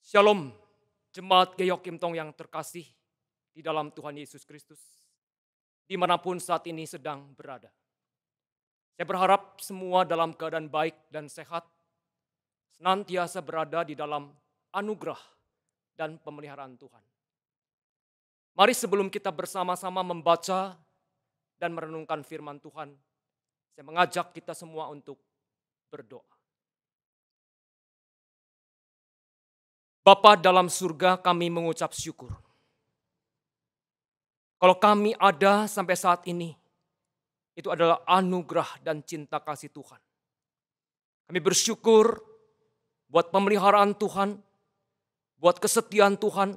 Shalom, jemaat Geok Kim Tong yang terkasih di dalam Tuhan Yesus Kristus, dimanapun saat ini sedang berada. Saya berharap semua dalam keadaan baik dan sehat, senantiasa berada di dalam anugerah dan pemeliharaan Tuhan. Mari sebelum kita bersama-sama membaca dan merenungkan firman Tuhan, saya mengajak kita semua untuk berdoa. Bapa dalam surga, kami mengucap syukur. Kalau kami ada sampai saat ini, itu adalah anugerah dan cinta kasih Tuhan. Kami bersyukur buat pemeliharaan Tuhan, buat kesetiaan Tuhan,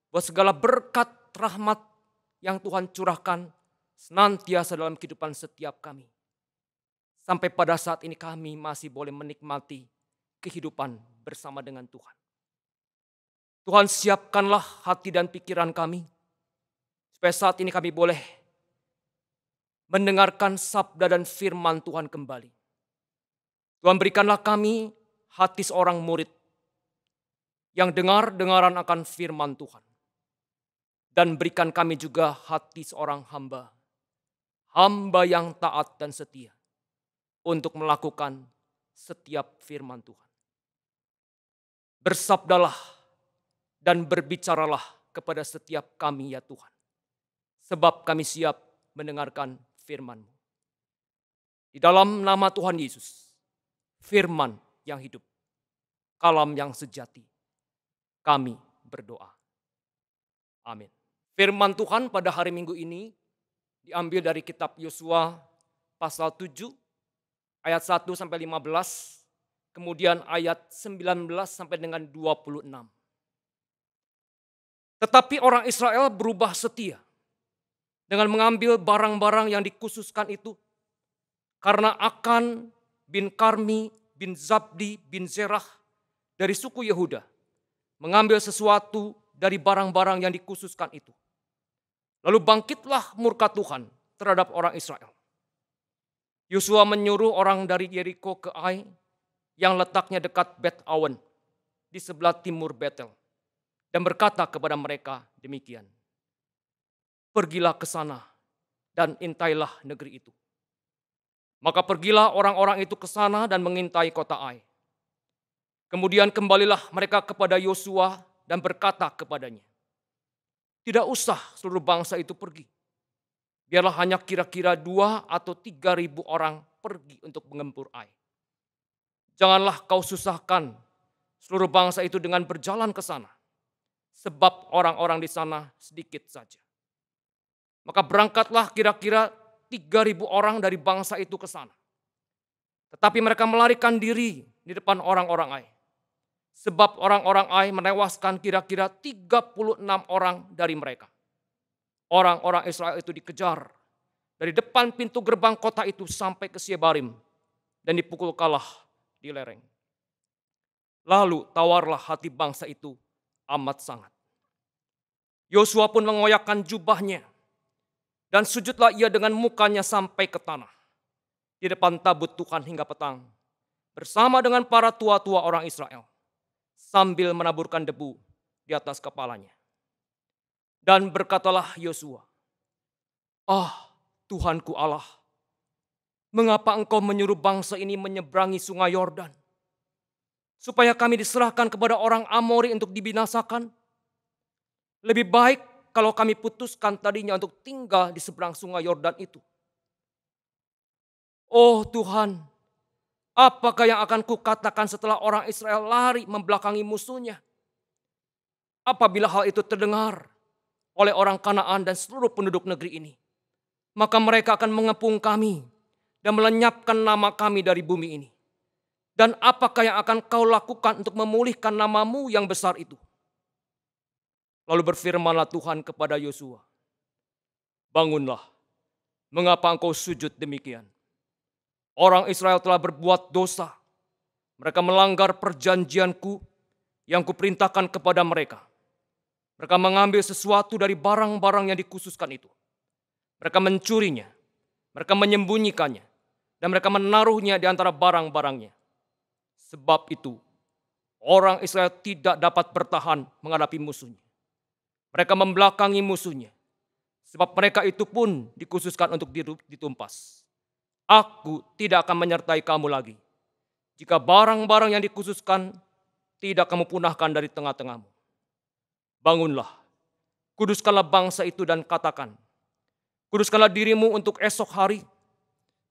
buat segala berkat rahmat yang Tuhan curahkan senantiasa dalam kehidupan setiap kami. Sampai pada saat ini kami masih boleh menikmati kehidupan bersama dengan Tuhan. Tuhan, siapkanlah hati dan pikiran kami, supaya saat ini kami boleh mendengarkan sabda dan firman Tuhan kembali. Tuhan, berikanlah kami hati seorang murid yang dengar-dengaran akan firman Tuhan. Dan berikan kami juga hati seorang hamba. Hamba yang taat dan setia untuk melakukan setiap firman Tuhan. Bersabdalah dan berbicaralah kepada setiap kami ya Tuhan. Sebab kami siap mendengarkan firman-Mu. Di dalam nama Tuhan Yesus, firman yang hidup, kalam yang sejati, kami berdoa. Amin. Firman Tuhan pada hari Minggu ini diambil dari kitab Yosua pasal 7 ayat 1 sampai 15, kemudian ayat 19 sampai dengan 26. Tetapi orang Israel berubah setia dengan mengambil barang-barang yang dikhususkan itu, karena Akan bin Karmi bin Zabdi bin Zerah dari suku Yehuda mengambil sesuatu dari barang-barang yang dikhususkan itu. Lalu bangkitlah murka Tuhan terhadap orang Israel. Yosua menyuruh orang dari Yeriko ke Ai yang letaknya dekat Bet Awen di sebelah timur Betel, dan berkata kepada mereka demikian, pergilah ke sana dan intailah negeri itu. Maka pergilah orang-orang itu ke sana dan mengintai kota Ai. Kemudian kembalilah mereka kepada Yosua dan berkata kepadanya, tidak usah seluruh bangsa itu pergi. Biarlah hanya kira-kira 2 atau 3.000 orang pergi untuk mengempur Ai. Janganlah kau susahkan seluruh bangsa itu dengan berjalan ke sana, sebab orang-orang di sana sedikit saja. Maka berangkatlah kira-kira 3.000 orang dari bangsa itu ke sana. Tetapi mereka melarikan diri di depan orang-orang Ai. Sebab orang-orang Ai menewaskan kira-kira 36 orang dari mereka. Orang-orang Israel itu dikejar dari depan pintu gerbang kota itu sampai ke Syebarim dan dipukul kalah di lereng. Lalu tawarlah hati bangsa itu amat sangat. Yosua pun mengoyakkan jubahnya dan sujudlah ia dengan mukanya sampai ke tanah di depan tabut Tuhan hingga petang bersama dengan para tua-tua orang Israel sambil menaburkan debu di atas kepalanya. Dan berkatalah Yosua, Tuhanku Allah, mengapa engkau menyuruh bangsa ini menyeberangi sungai Yordan, supaya kami diserahkan kepada orang Amori untuk dibinasakan? Lebih baik kalau kami putuskan tadinya untuk tinggal di seberang sungai Yordan itu. Oh Tuhan, apakah yang akan kukatakan setelah orang Israel lari membelakangi musuhnya? Apabila hal itu terdengar oleh orang Kanaan dan seluruh penduduk negeri ini, maka mereka akan mengepung kami dan melenyapkan nama kami dari bumi ini. Dan apakah yang akan kau lakukan untuk memulihkan namamu yang besar itu? Lalu berfirmanlah Tuhan kepada Yosua, bangunlah, mengapa engkau sujud demikian? Orang Israel telah berbuat dosa, mereka melanggar perjanjianku yang kuperintahkan kepada mereka. Mereka mengambil sesuatu dari barang-barang yang dikhususkan itu. Mereka mencurinya, mereka menyembunyikannya, dan mereka menaruhnya di antara barang-barangnya. Sebab itu, Orang Israel tidak dapat bertahan menghadapi musuhnya. Mereka membelakangi musuhnya. Sebab mereka itu pun dikhususkan untuk ditumpas. Aku tidak akan menyertai kamu lagi. Jika barang-barang yang dikhususkan tidak kamu punahkan dari tengah-tengahmu. Bangunlah, kuduskanlah bangsa itu dan katakan, kuduskanlah dirimu untuk esok hari,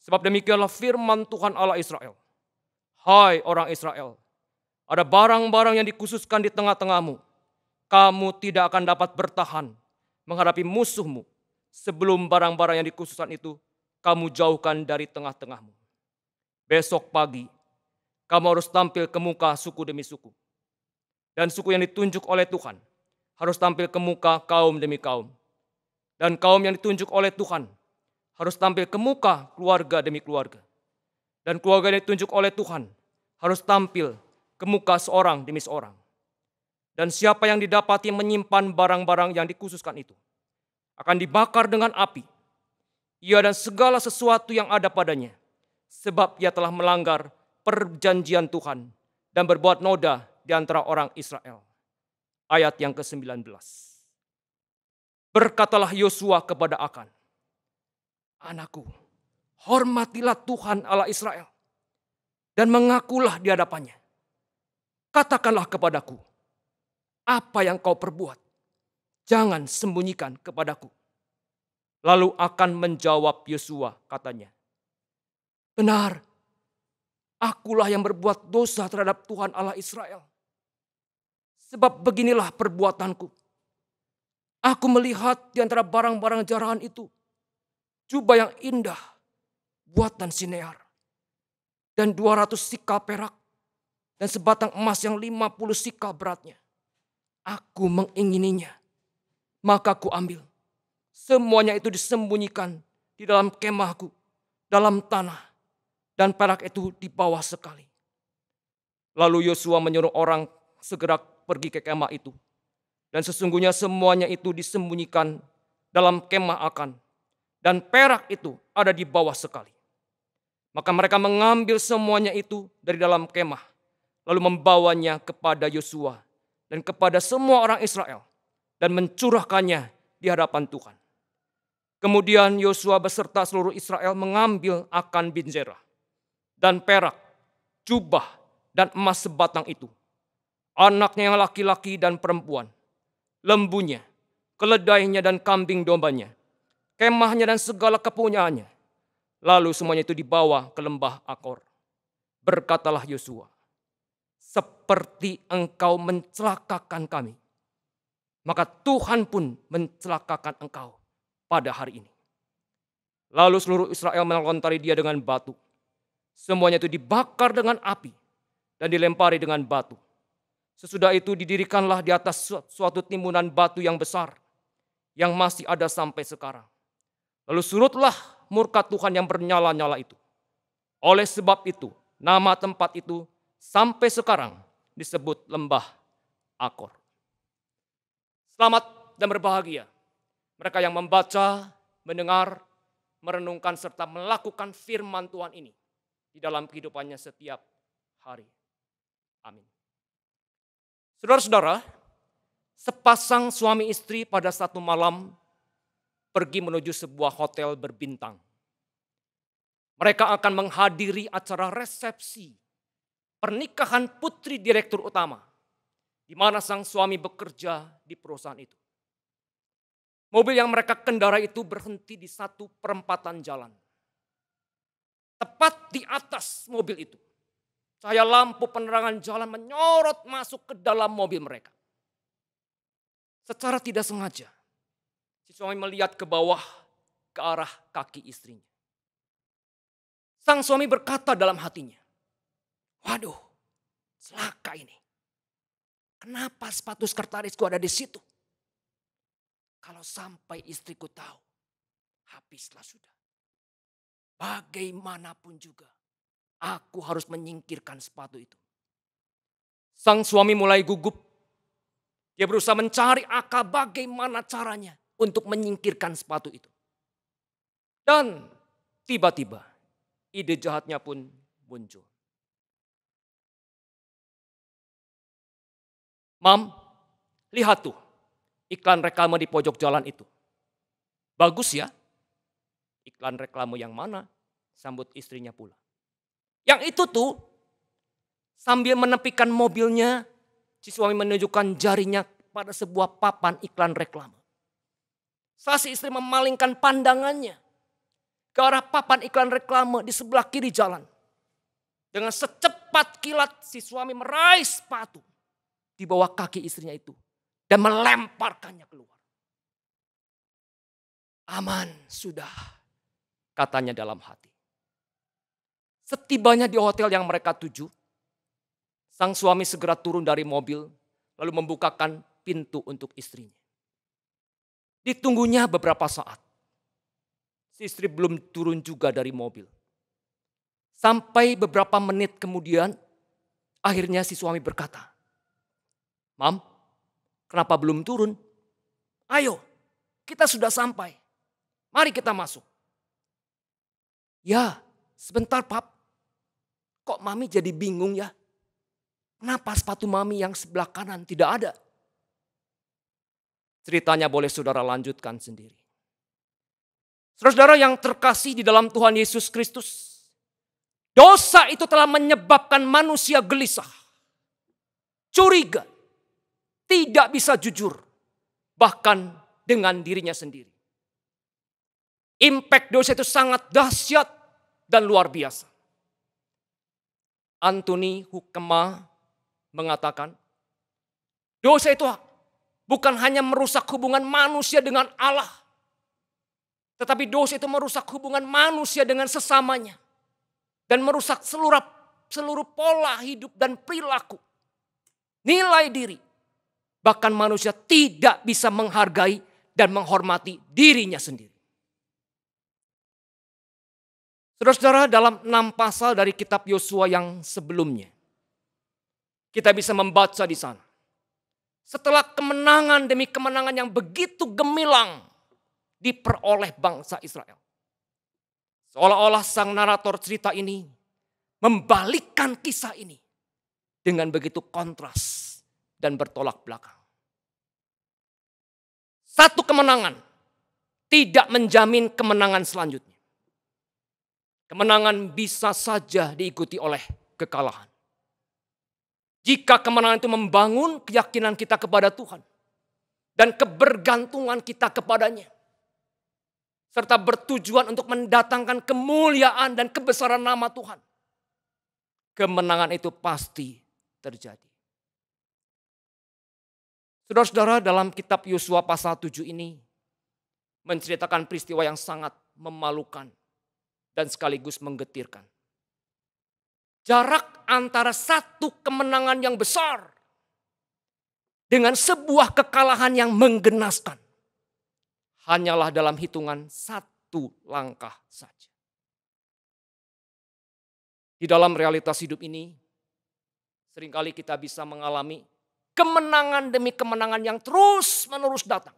sebab demikianlah firman Tuhan Allah Israel. Hai orang Israel, ada barang-barang yang dikhususkan di tengah-tengahmu. Kamu tidak akan dapat bertahan menghadapi musuhmu sebelum barang-barang yang dikhususkan itu kamu jauhkan dari tengah-tengahmu. Besok pagi, kamu harus tampil ke muka suku demi suku. Dan suku yang ditunjuk oleh Tuhan harus tampil ke muka kaum demi kaum. Dan kaum yang ditunjuk oleh Tuhan harus tampil ke muka keluarga demi keluarga. Dan keluarga yang ditunjuk oleh Tuhan harus tampil ke muka seorang demi seorang. Dan siapa yang didapati menyimpan barang-barang yang dikhususkan itu akan dibakar dengan api. Ia dan segala sesuatu yang ada padanya. Sebab ia telah melanggar perjanjian Tuhan dan berbuat noda di antara orang Israel. Ayat yang ke-19. Berkatalah Yosua kepada Akan, anakku, hormatilah Tuhan Allah Israel dan mengakulah di hadapannya. Katakanlah kepadaku, apa yang kau perbuat, jangan sembunyikan kepadaku. Lalu Akan menjawab Yosua, katanya, benar, akulah yang berbuat dosa terhadap Tuhan Allah Israel. Sebab beginilah perbuatanku. Aku melihat di antara barang-barang jarahan itu, jubah yang indah, buatan Sinear, dan 200 sikal perak, dan sebatang emas yang 50 sikal beratnya. Aku mengingininya, maka ku ambil. Semuanya itu disembunyikan di dalam kemahku, dalam tanah, dan perak itu di bawah sekali. Lalu Yosua menyuruh orang segera pergi ke kemah itu. Dan sesungguhnya semuanya itu disembunyikan dalam kemah Akan. Dan perak itu ada di bawah sekali. Maka mereka mengambil semuanya itu dari dalam kemah. Lalu membawanya kepada Yosua dan kepada semua orang Israel. Dan mencurahkannya di hadapan Tuhan. Kemudian Yosua beserta seluruh Israel mengambil Akan bin Zerah. Dan perak, jubah, dan emas sebatang itu. Anaknya yang laki-laki dan perempuan. Lembunya, keledainya dan kambing dombanya, kemahnya dan segala kepunyaannya. Lalu semuanya itu dibawa ke lembah Akor. Berkatalah Yosua, seperti engkau mencelakakan kami, maka Tuhan pun mencelakakan engkau pada hari ini. Lalu seluruh Israel melontari dia dengan batu. Semuanya itu dibakar dengan api dan dilempari dengan batu. Sesudah itu didirikanlah di atas suatu timbunan batu yang besar, yang masih ada sampai sekarang. Lalu surutlah murka Tuhan yang bernyala-nyala itu. Oleh sebab itu, nama tempat itu sampai sekarang disebut lembah Akor. Selamat dan berbahagia mereka yang membaca, mendengar, merenungkan serta melakukan firman Tuhan ini di dalam kehidupannya setiap hari. Amin. Saudara-saudara, sepasang suami istri pada satu malam pergi menuju sebuah hotel berbintang. Mereka akan menghadiri acara resepsi pernikahan putri direktur utama, di mana sang suami bekerja di perusahaan itu. Mobil yang mereka kendarai itu berhenti di satu perempatan jalan. Tepat di atas mobil itu, cahaya lampu penerangan jalan menyorot masuk ke dalam mobil mereka. Secara tidak sengaja, si suami melihat ke bawah ke arah kaki istrinya. Sang suami berkata dalam hatinya, waduh, celaka ini. Kenapa sepatu sekretarisku ada di situ? Kalau sampai istriku tahu, habislah sudah. Bagaimanapun juga, aku harus menyingkirkan sepatu itu. Sang suami mulai gugup. Dia berusaha mencari akal bagaimana caranya untuk menyingkirkan sepatu itu. Dan tiba-tiba ide jahatnya pun muncul. Mam, lihat tuh iklan reklame di pojok jalan itu. Bagus ya. Iklan reklame yang mana? Sambut istrinya pula. Yang itu tuh sambil menepikan mobilnya, si suami menunjukkan jarinya pada sebuah papan iklan reklame. Saat si istri memalingkan pandangannya ke arah papan iklan reklame di sebelah kiri jalan. Dengan secepat kilat si suami meraih sepatu di bawah kaki istrinya itu dan melemparkannya keluar. Aman sudah, katanya dalam hati. Setibanya di hotel yang mereka tuju, sang suami segera turun dari mobil lalu membukakan pintu untuk istrinya. Ditunggunya beberapa saat. Si istri belum turun juga dari mobil. Sampai beberapa menit kemudian, akhirnya si suami berkata, "Mam, kenapa belum turun? Ayo, kita sudah sampai. Mari kita masuk." "Ya, sebentar Pap. Kok Mami jadi bingung ya? Kenapa sepatu Mami yang sebelah kanan tidak ada?" Ceritanya boleh saudara lanjutkan sendiri. Saudara-saudara yang terkasih di dalam Tuhan Yesus Kristus, dosa itu telah menyebabkan manusia gelisah, curiga, tidak bisa jujur, bahkan dengan dirinya sendiri. Impact dosa itu sangat dahsyat dan luar biasa. Anthony Hoekema mengatakan, dosa itu bukan hanya merusak hubungan manusia dengan Allah, tetapi dosa itu merusak hubungan manusia dengan sesamanya. Dan merusak seluruh pola hidup dan perilaku. Nilai diri. Bahkan manusia tidak bisa menghargai dan menghormati dirinya sendiri. Saudara-saudara, dalam 6 pasal dari kitab Yosua yang sebelumnya, kita bisa membaca di sana. Setelah kemenangan demi kemenangan yang begitu gemilang diperoleh bangsa Israel. Seolah-olah sang narator cerita ini membalikkan kisah ini dengan begitu kontras dan bertolak belakang. Satu kemenangan tidak menjamin kemenangan selanjutnya. Kemenangan bisa saja diikuti oleh kekalahan. Jika kemenangan itu membangun keyakinan kita kepada Tuhan dan kebergantungan kita kepadanya, serta bertujuan untuk mendatangkan kemuliaan dan kebesaran nama Tuhan, kemenangan itu pasti terjadi. Saudara-saudara, dalam kitab Yosua pasal 7 ini menceritakan peristiwa yang sangat memalukan dan sekaligus menggetirkan. Jarak antara satu kemenangan yang besar dengan sebuah kekalahan yang menggenaskan hanyalah dalam hitungan satu langkah saja. Di dalam realitas hidup ini, seringkali kita bisa mengalami kemenangan demi kemenangan yang terus-menerus datang.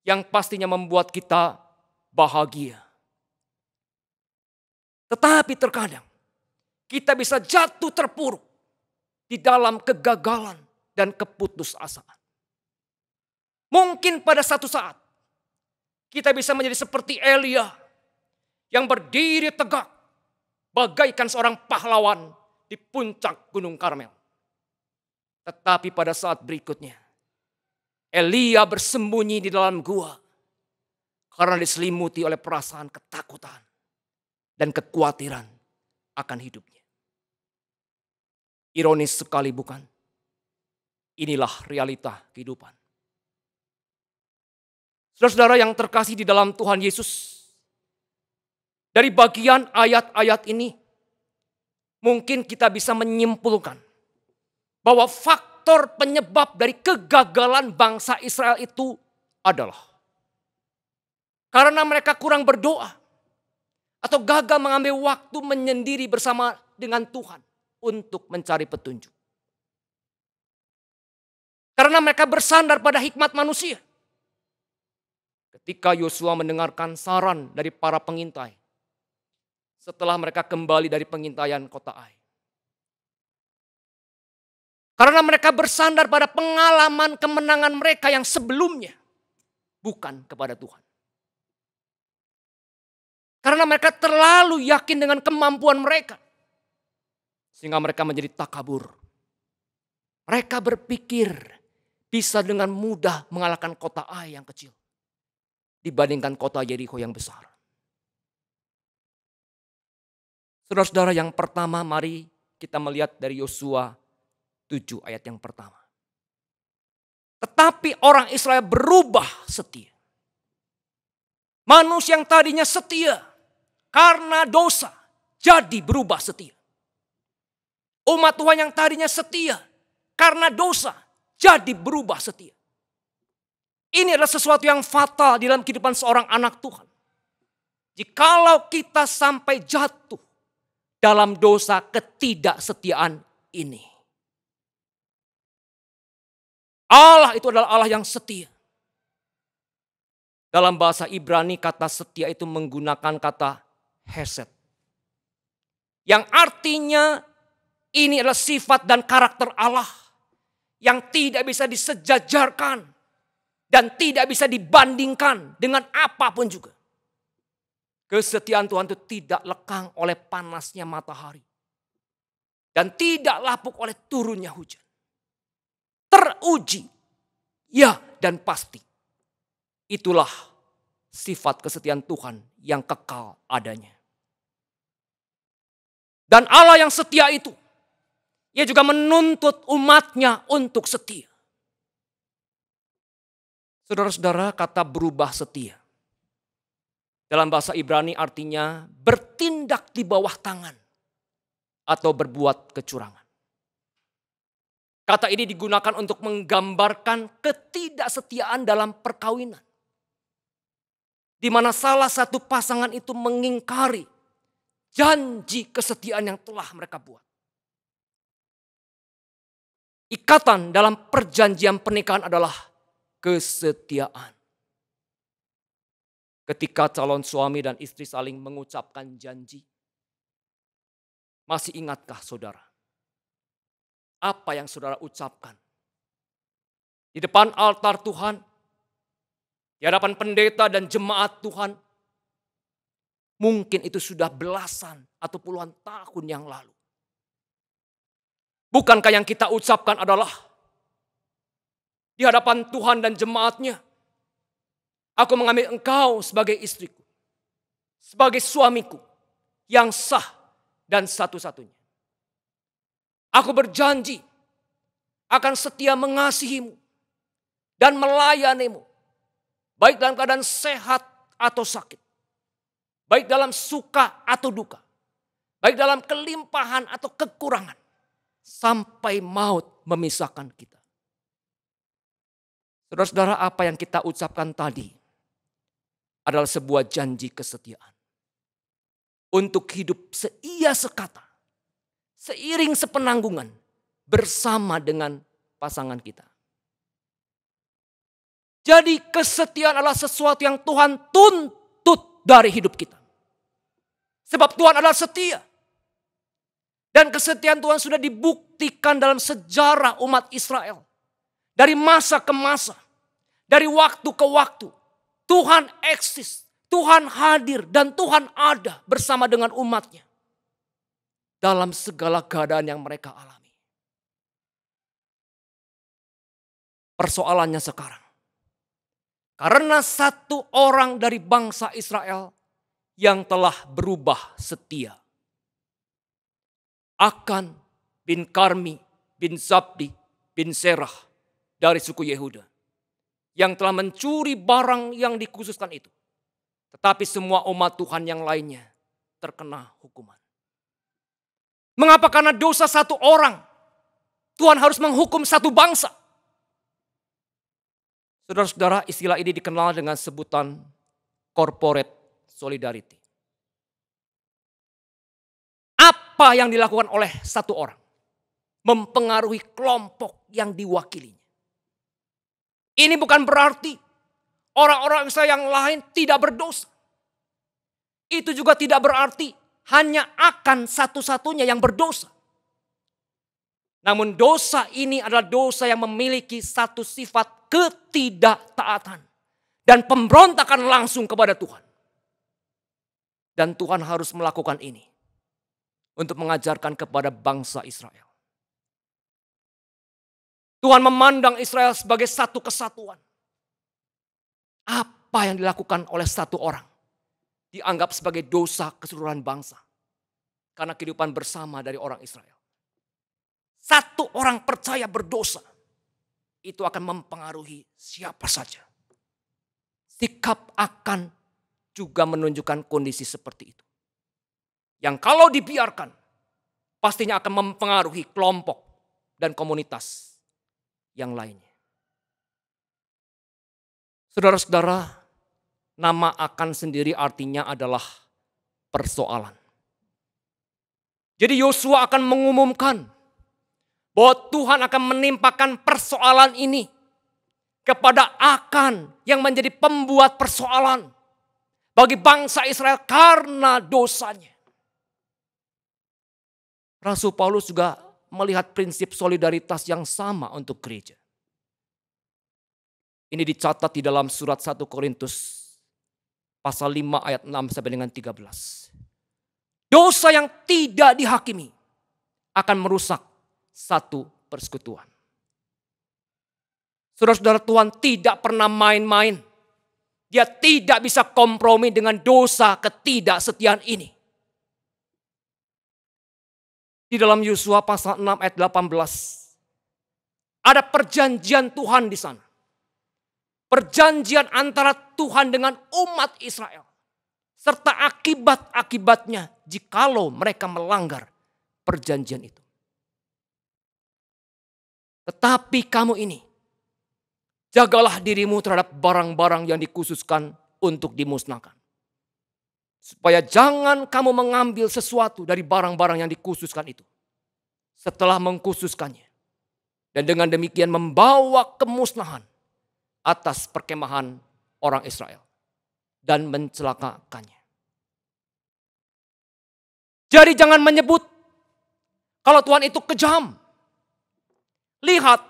Yang pastinya membuat kita bahagia. Tetapi terkadang kita bisa jatuh terpuruk di dalam kegagalan dan keputusasaan. Mungkin pada satu saat kita bisa menjadi seperti Elia yang berdiri tegak bagaikan seorang pahlawan di puncak Gunung Karmel. Tetapi pada saat berikutnya Elia bersembunyi di dalam gua karena diselimuti oleh perasaan ketakutan dan kekhawatiran akan hidupnya. Ironis sekali bukan? Inilah realita kehidupan. Saudara-saudara yang terkasih di dalam Tuhan Yesus, dari bagian ayat-ayat ini, mungkin kita bisa menyimpulkan bahwa faktor penyebab dari kegagalan bangsa Israel itu adalah karena mereka kurang berdoa atau gagal mengambil waktu menyendiri bersama dengan Tuhan untuk mencari petunjuk. Karena mereka bersandar pada hikmat manusia. Ketika Yosua mendengarkan saran dari para pengintai, setelah mereka kembali dari pengintaian kota Ai, Karena mereka bersandar pada pengalaman kemenangan mereka yang sebelumnya. Bukan kepada Tuhan. Karena mereka terlalu yakin dengan kemampuan mereka. Sehingga mereka menjadi takabur. Mereka berpikir bisa dengan mudah mengalahkan kota Ai yang kecil. Dibandingkan kota Yeriko yang besar. Saudara-saudara, yang pertama mari kita melihat dari Yosua 7 ayat yang pertama. Tetapi orang Israel berubah setia. Manusia yang tadinya setia karena dosa jadi berubah setia. Umat Tuhan yang tadinya setia karena dosa jadi berubah setia. Ini adalah sesuatu yang fatal di dalam kehidupan seorang anak Tuhan. Jikalau kita sampai jatuh dalam dosa ketidaksetiaan ini. Allah itu adalah Allah yang setia. Dalam bahasa Ibrani kata setia itu menggunakan kata hesed. Yang artinya ini adalah sifat dan karakter Allah yang tidak bisa disejajarkan dan tidak bisa dibandingkan dengan apapun juga. Kesetiaan Tuhan itu tidak lekang oleh panasnya matahari dan tidak lapuk oleh turunnya hujan. Teruji, ya dan pasti. Itulah sifat kesetiaan Tuhan yang kekal adanya. Dan Allah yang setia itu, Ia juga menuntut umatnya untuk setia. Saudara-saudara, kata berubah setia. Dalam bahasa Ibrani artinya bertindak di bawah tangan atau berbuat kecurangan. Kata ini digunakan untuk menggambarkan ketidaksetiaan dalam perkawinan. Di mana salah satu pasangan itu mengingkari janji kesetiaan yang telah mereka buat. Ikatan dalam perjanjian pernikahan adalah kesetiaan. Ketika calon suami dan istri saling mengucapkan janji. Masih ingatkah saudara? Apa yang saudara ucapkan? Di depan altar Tuhan. Di hadapan pendeta dan jemaat Tuhan. Mungkin itu sudah belasan atau puluhan tahun yang lalu. Bukankah yang kita ucapkan adalah di hadapan Tuhan dan jemaatnya, aku mengambil engkau sebagai istriku, sebagai suamiku yang sah dan satu-satunya. Aku berjanji akan setia mengasihimu dan melayanimu, baik dalam keadaan sehat atau sakit, baik dalam suka atau duka, baik dalam kelimpahan atau kekurangan, sampai maut memisahkan kita. Saudara-saudara, apa yang kita ucapkan tadi adalah sebuah janji kesetiaan. Untuk hidup seia sekata, seiring sepenanggungan bersama dengan pasangan kita. Jadi kesetiaan adalah sesuatu yang Tuhan tuntut dari hidup kita. Sebab Tuhan adalah setia. Dan kesetiaan Tuhan sudah dibuktikan dalam sejarah umat Israel. Dari masa ke masa, dari waktu ke waktu, Tuhan eksis, Tuhan hadir dan Tuhan ada bersama dengan umatnya. Dalam segala keadaan yang mereka alami. Persoalannya sekarang. Karena satu orang dari bangsa Israel yang telah berubah setia. Akan bin Karmi bin Zabdi bin Serah dari suku Yehuda. Yang telah mencuri barang yang dikhususkan itu. Tetapi semua umat Tuhan yang lainnya terkena hukuman. Mengapa? Karena dosa satu orang. Tuhan harus menghukum satu bangsa. Saudara-saudara, istilah ini dikenal dengan sebutan corporate solidarity. Apa yang dilakukan oleh satu orang mempengaruhi kelompok yang diwakilinya. Ini bukan berarti orang-orang yang lain tidak berdosa. Itu juga tidak berarti hanya akan satu-satunya yang berdosa. Namun dosa ini adalah dosa yang memiliki satu sifat ketidaktaatan. Dan pemberontakan langsung kepada Tuhan. Dan Tuhan harus melakukan ini. Untuk mengajarkan kepada bangsa Israel. Tuhan memandang Israel sebagai satu kesatuan. Apa yang dilakukan oleh satu orang dianggap sebagai dosa keseluruhan bangsa. Karena kehidupan bersama dari orang Israel. Satu orang percaya berdosa, itu akan mempengaruhi siapa saja. Sikap akan juga menunjukkan kondisi seperti itu. Yang kalau dibiarkan, pastinya akan mempengaruhi kelompok dan komunitas yang lainnya. Saudara-saudara, nama akan sendiri artinya adalah persoalan. Jadi Yosua akan mengumumkan bahwa Tuhan akan menimpakan persoalan ini kepada Akan yang menjadi pembuat persoalan bagi bangsa Israel karena dosanya. Rasul Paulus juga melihat prinsip solidaritas yang sama untuk gereja. Ini dicatat di dalam surat 1 Korintus pasal 5 ayat 6 sampai dengan 13. Dosa yang tidak dihakimi akan merusak satu persekutuan. Saudara-saudara, Tuhan tidak pernah main-main. Dia tidak bisa kompromi dengan dosa ketidaksetiaan ini. Di dalam Yosua pasal 6 ayat 18. Ada perjanjian Tuhan di sana. Perjanjian antara Tuhan dengan umat Israel. Serta akibat-akibatnya jikalau mereka melanggar perjanjian itu. Tetapi kamu ini, jagalah dirimu terhadap barang-barang yang dikhususkan untuk dimusnahkan. Supaya jangan kamu mengambil sesuatu dari barang-barang yang dikhususkan itu. Setelah mengkhususkannya. Dan dengan demikian membawa kemusnahan atas perkemahan orang Israel. Dan mencelakakannya. Jadi jangan menyebut kalau Tuhan itu kejam. Lihat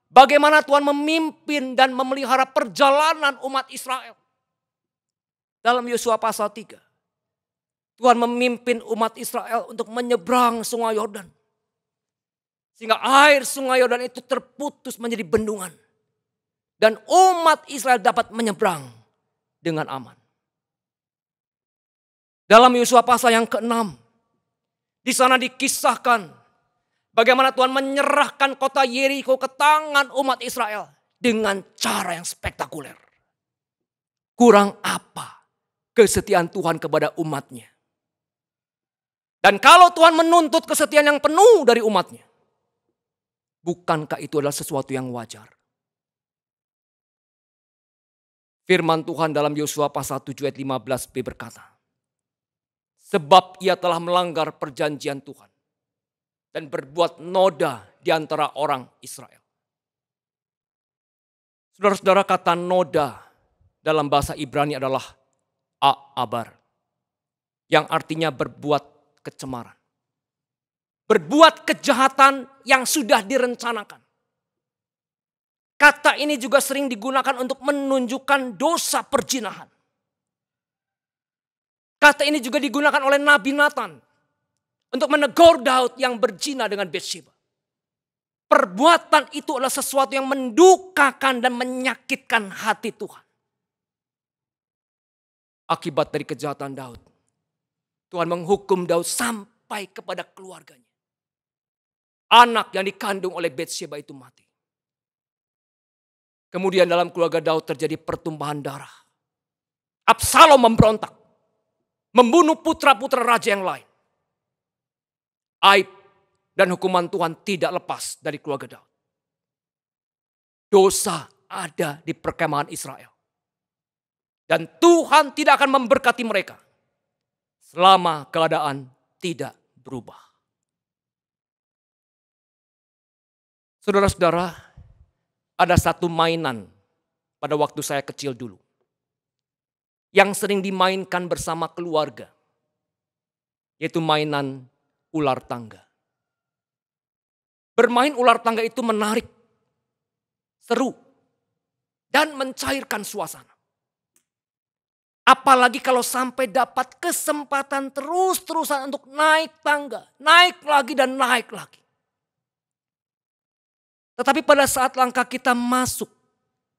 bagaimana Tuhan memimpin dan memelihara perjalanan umat Israel. Dalam Yosua pasal 3. Tuhan memimpin umat Israel untuk menyeberang sungai Yordan. Sehingga air sungai Yordan itu terputus menjadi bendungan. Dan umat Israel dapat menyeberang dengan aman. Dalam Yosua pasal yang ke-6. Di sana dikisahkan bagaimana Tuhan menyerahkan kota Yeriko ke tangan umat Israel dengan cara yang spektakuler. Kurang apa kesetiaan Tuhan kepada umatnya? Dan kalau Tuhan menuntut kesetiaan yang penuh dari umatnya, bukankah itu adalah sesuatu yang wajar? Firman Tuhan dalam Yosua pasal 7 ayat 15b berkata, sebab ia telah melanggar perjanjian Tuhan dan berbuat noda di antara orang Israel. Saudara-saudara, kata noda dalam bahasa Ibrani adalah a'abar, yang artinya berbuat kecemaran. Berbuat kejahatan yang sudah direncanakan. Kata ini juga sering digunakan untuk menunjukkan dosa perzinahan. Kata ini juga digunakan oleh Nabi Nathan untuk menegur Daud yang berzina dengan Batsheba. Perbuatan itu adalah sesuatu yang mendukakan dan menyakitkan hati Tuhan. Akibat dari kejahatan Daud, Tuhan menghukum Daud sampai kepada keluarganya. Anak yang dikandung oleh Batsheba itu mati. Kemudian dalam keluarga Daud terjadi pertumpahan darah. Absalom memberontak. Membunuh putra-putra raja yang lain. Aib dan hukuman Tuhan tidak lepas dari keluarga Daud. Dosa ada di perkemahan Israel. Dan Tuhan tidak akan memberkati mereka selama keadaan tidak berubah. Saudara-saudara, ada satu mainan pada waktu saya kecil dulu. Yang sering dimainkan bersama keluarga. Yaitu mainan ular tangga. Bermain ular tangga itu menarik, seru, dan mencairkan suasana. Apalagi kalau sampai dapat kesempatan terus-terusan untuk naik tangga, naik lagi dan naik lagi. Tetapi pada saat langkah kita masuk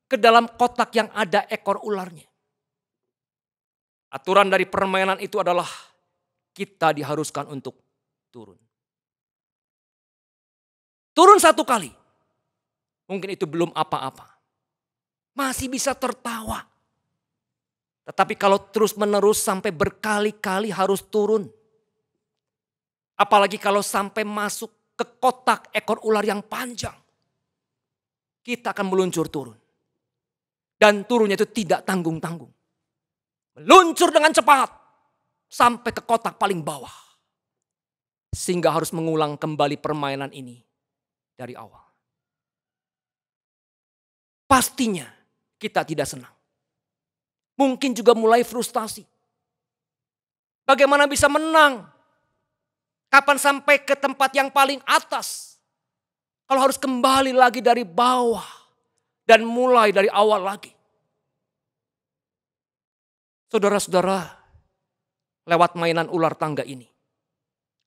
ke dalam kotak yang ada ekor ularnya, aturan dari permainan itu adalah kita diharuskan untuk turun. Turun satu kali, mungkin itu belum apa-apa. Masih bisa tertawa. Tetapi kalau terus-menerus sampai berkali-kali harus turun. Apalagi kalau sampai masuk ke kotak ekor ular yang panjang. Kita akan meluncur turun. Dan turunnya itu tidak tanggung-tanggung. Meluncur dengan cepat sampai ke kotak paling bawah. Sehingga harus mengulang kembali permainan ini dari awal. Pastinya kita tidak senang. Mungkin juga mulai frustasi. Bagaimana bisa menang? Kapan sampai ke tempat yang paling atas? Kalau harus kembali lagi dari bawah dan mulai dari awal lagi. Saudara-saudara, lewat mainan ular tangga ini,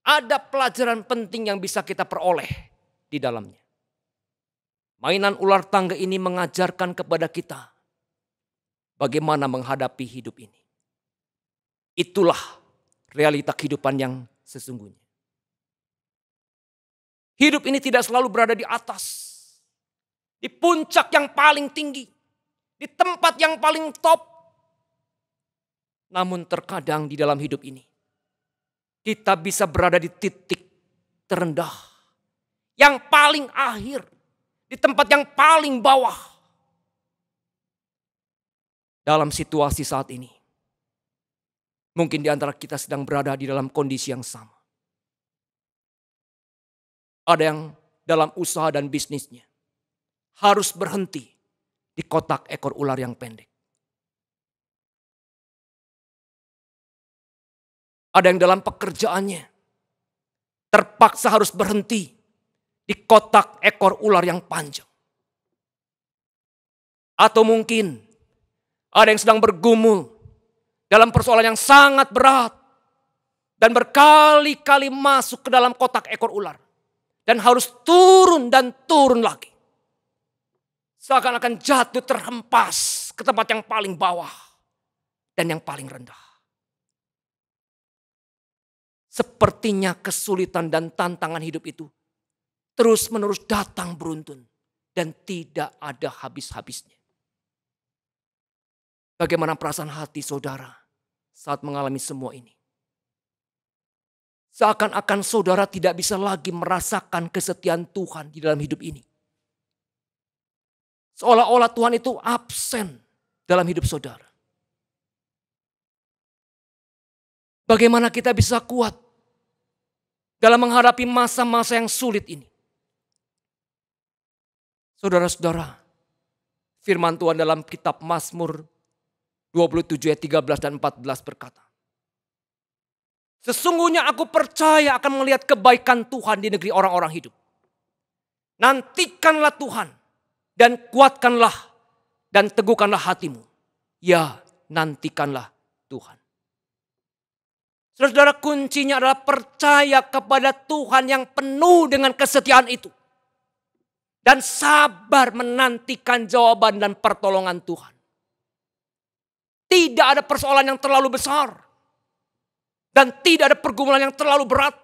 ada pelajaran penting yang bisa kita peroleh di dalamnya. Mainan ular tangga ini mengajarkan kepada kita bagaimana menghadapi hidup ini. Itulah realita kehidupan yang sesungguhnya. Hidup ini tidak selalu berada di atas, di puncak yang paling tinggi, di tempat yang paling top. Namun terkadang di dalam hidup ini, kita bisa berada di titik terendah, yang paling akhir, di tempat yang paling bawah. Dalam situasi saat ini, mungkin di antara kita sedang berada di dalam kondisi yang sama. Ada yang dalam usaha dan bisnisnya harus berhenti di kotak ekor ular yang pendek. Ada yang dalam pekerjaannya terpaksa harus berhenti di kotak ekor ular yang panjang. Atau mungkin ada yang sedang bergumul dalam persoalan yang sangat berat dan berkali-kali masuk ke dalam kotak ekor ular dan harus turun dan turun lagi. Seakan-akan jatuh terhempas ke tempat yang paling bawah dan yang paling rendah. Sepertinya kesulitan dan tantangan hidup itu terus-menerus datang beruntun dan tidak ada habis-habisnya. Bagaimana perasaan hati saudara saat mengalami semua ini? Seakan-akan saudara tidak bisa lagi merasakan kesetiaan Tuhan di dalam hidup ini. Seolah-olah Tuhan itu absen dalam hidup saudara. Bagaimana kita bisa kuat dalam menghadapi masa-masa yang sulit ini? Saudara-saudara, firman Tuhan dalam kitab Mazmur 27 ayat 13 dan 14 berkata, sesungguhnya aku percaya akan melihat kebaikan Tuhan di negeri orang-orang hidup. Nantikanlah Tuhan dan kuatkanlah dan teguhkanlah hatimu. Ya, nantikanlah Tuhan. Saudara-saudara, kuncinya adalah percaya kepada Tuhan yang penuh dengan kesetiaan itu. Dan sabar menantikan jawaban dan pertolongan Tuhan. Tidak ada persoalan yang terlalu besar. Dan tidak ada pergumulan yang terlalu berat.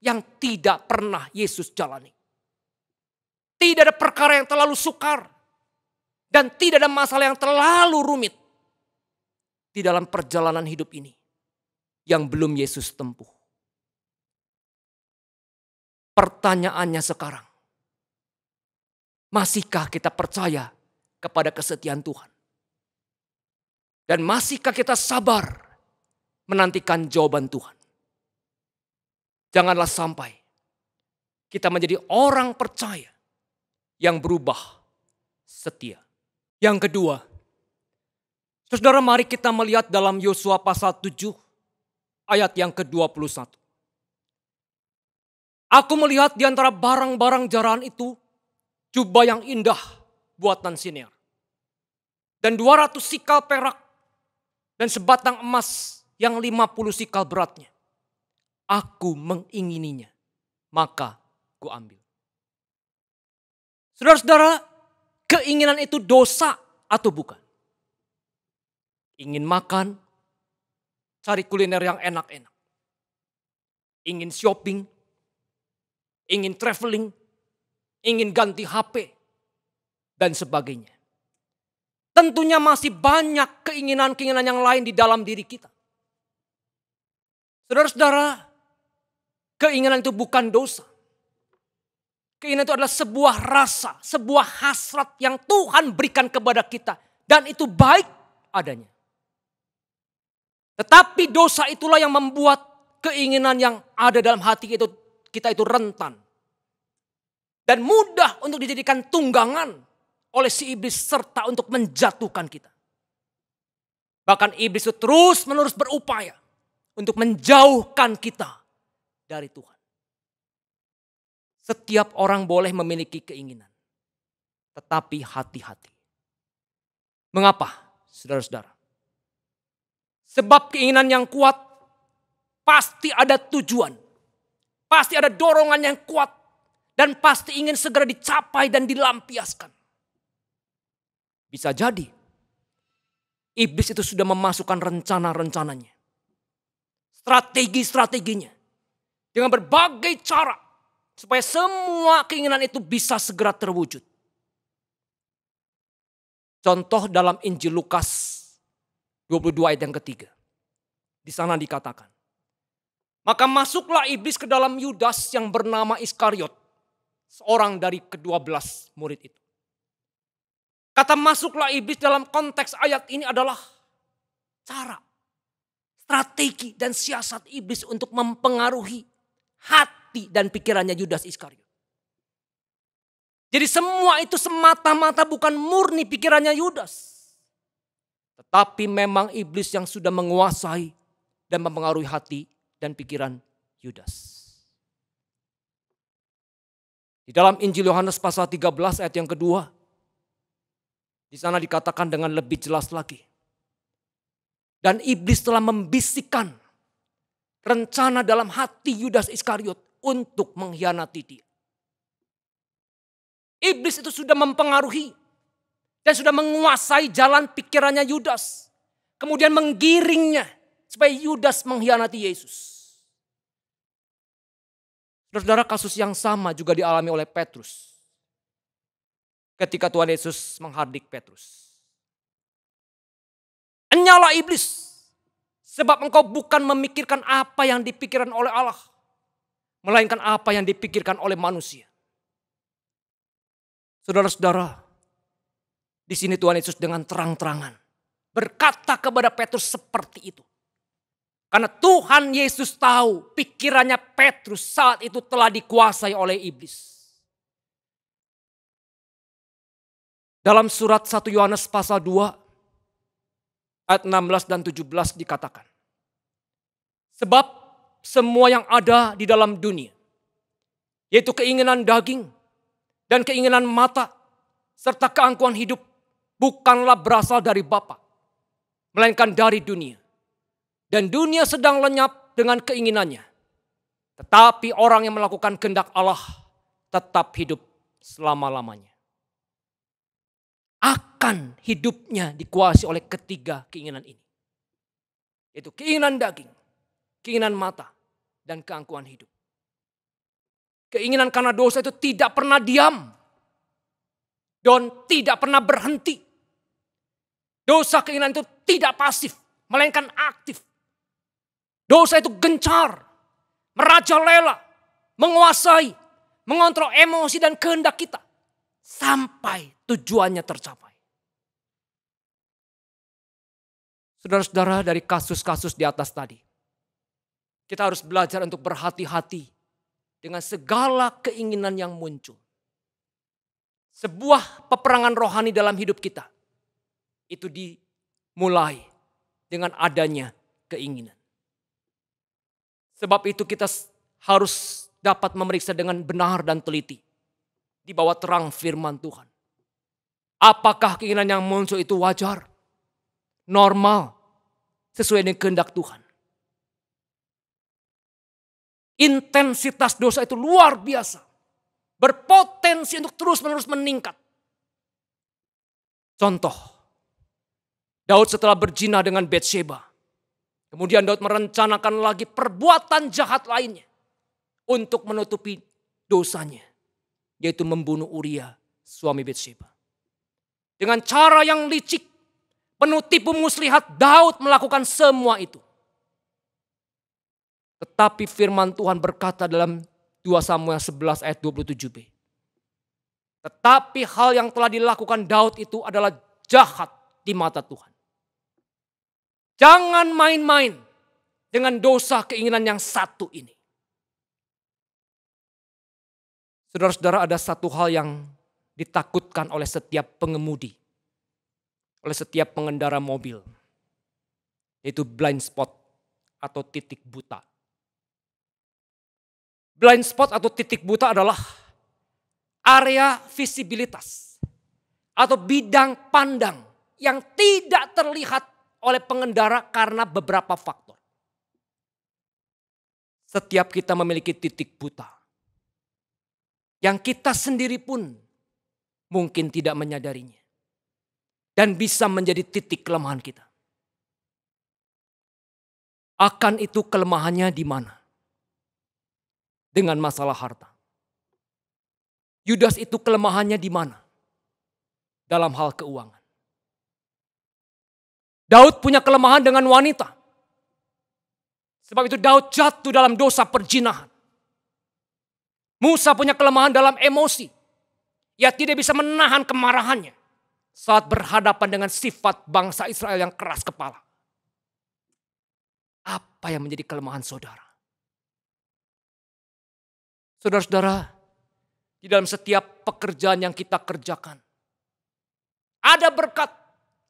Yang tidak pernah Yesus jalani. Tidak ada perkara yang terlalu sukar. Dan tidak ada masalah yang terlalu rumit. Di dalam perjalanan hidup ini. Yang belum Yesus tempuh. Pertanyaannya sekarang. Masihkah kita percaya kepada kesetiaan Tuhan? Dan masihkah kita sabar menantikan jawaban Tuhan? Janganlah sampai kita menjadi orang percaya yang berubah setia. Yang kedua, saudara, mari kita melihat dalam Yosua pasal 7 ayat yang ke-21. Aku melihat di antara barang-barang jarahan itu, jubah yang indah buatan Sinear. Dan 200 sikal perak dan sebatang emas yang 50 sikal beratnya. Aku mengingininya, maka ku ambil. Saudara-saudara, keinginan itu dosa atau bukan? Ingin makan, cari kuliner yang enak-enak. Ingin shopping, ingin traveling, ingin ganti HP, dan sebagainya. Tentunya masih banyak keinginan-keinginan yang lain di dalam diri kita. Saudara-saudara, keinginan itu bukan dosa. Keinginan itu adalah sebuah rasa, sebuah hasrat yang Tuhan berikan kepada kita. Dan itu baik adanya. Tetapi dosa itulah yang membuat keinginan yang ada dalam hati kita itu rentan. Dan mudah untuk dijadikan tunggangan oleh si iblis serta untuk menjatuhkan kita. Bahkan iblis itu terus menerus berupaya untuk menjauhkan kita dari Tuhan. Setiap orang boleh memiliki keinginan. Tetapi hati-hati. Mengapa, saudara-saudara? Sebab keinginan yang kuat pasti ada tujuan. Pasti ada dorongan yang kuat. Dan pasti ingin segera dicapai dan dilampiaskan. Bisa jadi iblis itu sudah memasukkan rencana-rencananya. Strategi-strateginya. Dengan berbagai cara. Supaya semua keinginan itu bisa segera terwujud. Contoh dalam Injil Lukas 22 ayat yang ketiga. Di sana dikatakan. Maka masuklah iblis ke dalam Yudas yang bernama Iskariot. Seorang dari ke-12 murid itu. Kata masuklah iblis dalam konteks ayat ini adalah cara, strategi dan siasat iblis untuk mempengaruhi hati dan pikirannya Yudas Iskariot. Jadi semua itu semata-mata bukan murni pikirannya Yudas. Tetapi memang iblis yang sudah menguasai dan mempengaruhi hati dan pikiran Yudas. Di dalam Injil Yohanes pasal 13 ayat yang kedua. Di sana dikatakan dengan lebih jelas lagi. Dan iblis telah membisikkan rencana dalam hati Yudas Iskariot untuk mengkhianati dia. Iblis itu sudah mempengaruhi dan sudah menguasai jalan pikirannya Yudas. Kemudian menggiringnya supaya Yudas mengkhianati Yesus. Saudara, kasus yang sama juga dialami oleh Petrus. Ketika Tuhan Yesus menghardik Petrus. Enyalah iblis. Sebab engkau bukan memikirkan apa yang dipikirkan oleh Allah. Melainkan apa yang dipikirkan oleh manusia. Saudara-saudara. Di sini Tuhan Yesus dengan terang-terangan. Berkata kepada Petrus seperti itu. Karena Tuhan Yesus tahu pikirannya Petrus saat itu telah dikuasai oleh iblis. Dalam surat 1 Yohanes pasal 2 ayat 16 dan 17 dikatakan. Sebab semua yang ada di dalam dunia, yaitu keinginan daging dan keinginan mata, serta keangkuhan hidup, bukanlah berasal dari Bapa, melainkan dari dunia. Dan dunia sedang lenyap dengan keinginannya. Tetapi orang yang melakukan kehendak Allah tetap hidup selama-lamanya. Akan hidupnya dikuasai oleh ketiga keinginan ini. Yaitu keinginan daging, keinginan mata, dan keangkuhan hidup. Keinginan karena dosa itu tidak pernah diam. Dan tidak pernah berhenti. Dosa keinginan itu tidak pasif, melainkan aktif. Dosa itu gencar, merajalela, menguasai, mengontrol emosi dan kehendak kita. Sampai tujuannya tercapai. Saudara-saudara, dari kasus-kasus di atas tadi. Kita harus belajar untuk berhati-hati dengan segala keinginan yang muncul. Sebuah peperangan rohani dalam hidup kita. Itu dimulai dengan adanya keinginan. Sebab itu kita harus dapat memeriksa dengan benar dan teliti di bawah terang firman Tuhan. Apakah keinginan yang muncul itu wajar, normal, sesuai dengan kehendak Tuhan? Intensitas dosa itu luar biasa, berpotensi untuk terus-menerus meningkat. Contoh, Daud setelah berzina dengan Batsheba, kemudian Daud merencanakan lagi perbuatan jahat lainnya untuk menutupi dosanya, yaitu membunuh Uria, suami Batsheba. Dengan cara yang licik, penuh tipu muslihat, Daud melakukan semua itu. Tetapi firman Tuhan berkata dalam 2 Samuel 11 ayat 27b. Tetapi hal yang telah dilakukan Daud itu adalah jahat di mata Tuhan. Jangan main-main dengan dosa keinginan yang satu ini. Saudara-saudara, ada satu hal yang ditakutkan oleh setiap pengemudi, oleh setiap pengendara mobil, yaitu blind spot atau titik buta. Blind spot atau titik buta adalah area visibilitas atau bidang pandang yang tidak terlihat oleh pengendara karena beberapa faktor. Setiap kita memiliki titik buta yang kita sendiri pun mungkin tidak menyadarinya dan bisa menjadi titik kelemahan kita. Akan itu kelemahannya di mana? Dengan masalah harta. Yudas itu kelemahannya di mana? Dalam hal keuangan. Daud punya kelemahan dengan wanita. Sebab itu Daud jatuh dalam dosa perzinahan. Musa punya kelemahan dalam emosi. Ia tidak bisa menahan kemarahannya saat berhadapan dengan sifat bangsa Israel yang keras kepala. Apa yang menjadi kelemahan saudara? Saudara-saudara, di dalam setiap pekerjaan yang kita kerjakan, ada berkat,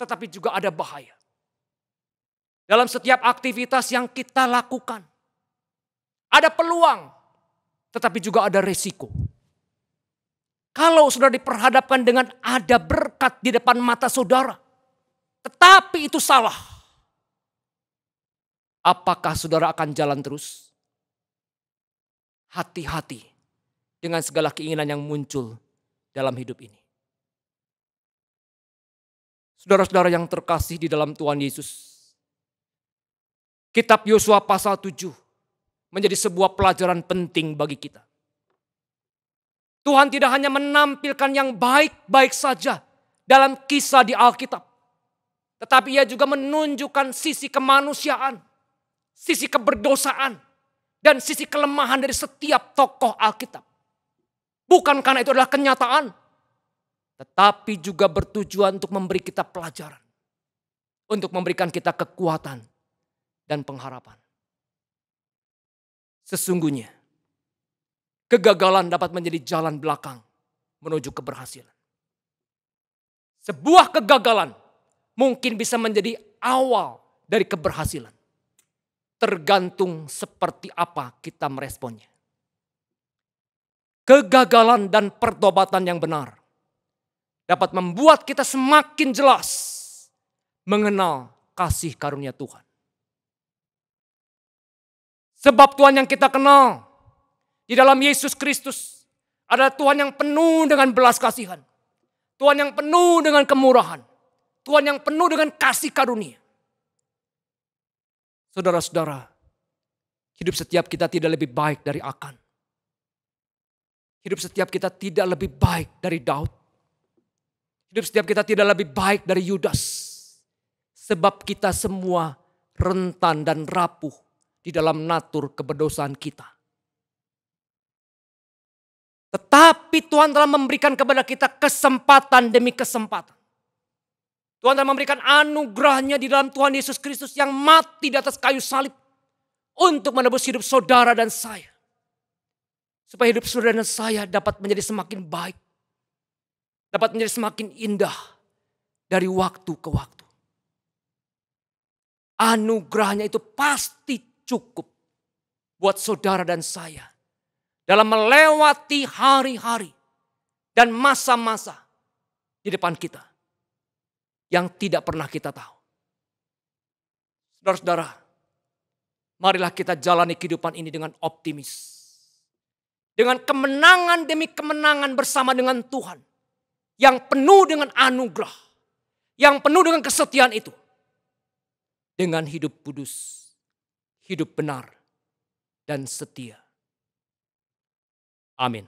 tetapi juga ada bahaya. Dalam setiap aktivitas yang kita lakukan, ada peluang, tetapi juga ada resiko. Kalau saudara diperhadapkan dengan ada berkat di depan mata saudara, tetapi itu salah, apakah saudara akan jalan terus? Hati-hati dengan segala keinginan yang muncul dalam hidup ini. Saudara-saudara yang terkasih di dalam Tuhan Yesus, kitab Yosua pasal 7 menjadi sebuah pelajaran penting bagi kita. Tuhan tidak hanya menampilkan yang baik-baik saja dalam kisah di Alkitab, tetapi ia juga menunjukkan sisi kemanusiaan, sisi keberdosaan, dan sisi kelemahan dari setiap tokoh Alkitab. Bukan karena itu adalah kenyataan, tetapi juga bertujuan untuk memberi kita pelajaran. Untuk memberikan kita kekuatan dan pengharapan. Sesungguhnya, kegagalan dapat menjadi jalan belakang menuju keberhasilan. Sebuah kegagalan mungkin bisa menjadi awal dari keberhasilan. Tergantung seperti apa kita meresponnya. Kegagalan dan pertobatan yang benar dapat membuat kita semakin jelas mengenal kasih karunia Tuhan. Sebab Tuhan yang kita kenal di dalam Yesus Kristus adalah Tuhan yang penuh dengan belas kasihan. Tuhan yang penuh dengan kemurahan. Tuhan yang penuh dengan kasih karunia. Saudara-saudara, hidup setiap kita tidak lebih baik dari Akan. Hidup setiap kita tidak lebih baik dari Daud. Hidup setiap kita tidak lebih baik dari Yudas. Sebab kita semua rentan dan rapuh di dalam natur keberdosaan kita. Tetapi Tuhan telah memberikan kepada kita kesempatan demi kesempatan. Tuhan telah memberikan anugerahnya di dalam Tuhan Yesus Kristus yang mati di atas kayu salib. Untuk menebus hidup saudara dan saya. Supaya hidup saudara dan saya dapat menjadi semakin baik. Dapat menjadi semakin indah dari waktu ke waktu. Anugerahnya itu pasti cukup buat saudara dan saya dalam melewati hari-hari dan masa-masa di depan kita yang tidak pernah kita tahu. Saudara-saudara, marilah kita jalani kehidupan ini dengan optimis. Dengan kemenangan demi kemenangan bersama dengan Tuhan. Yang penuh dengan anugerah. Yang penuh dengan kesetiaan itu. Dengan hidup kudus, hidup benar, dan setia. Amin.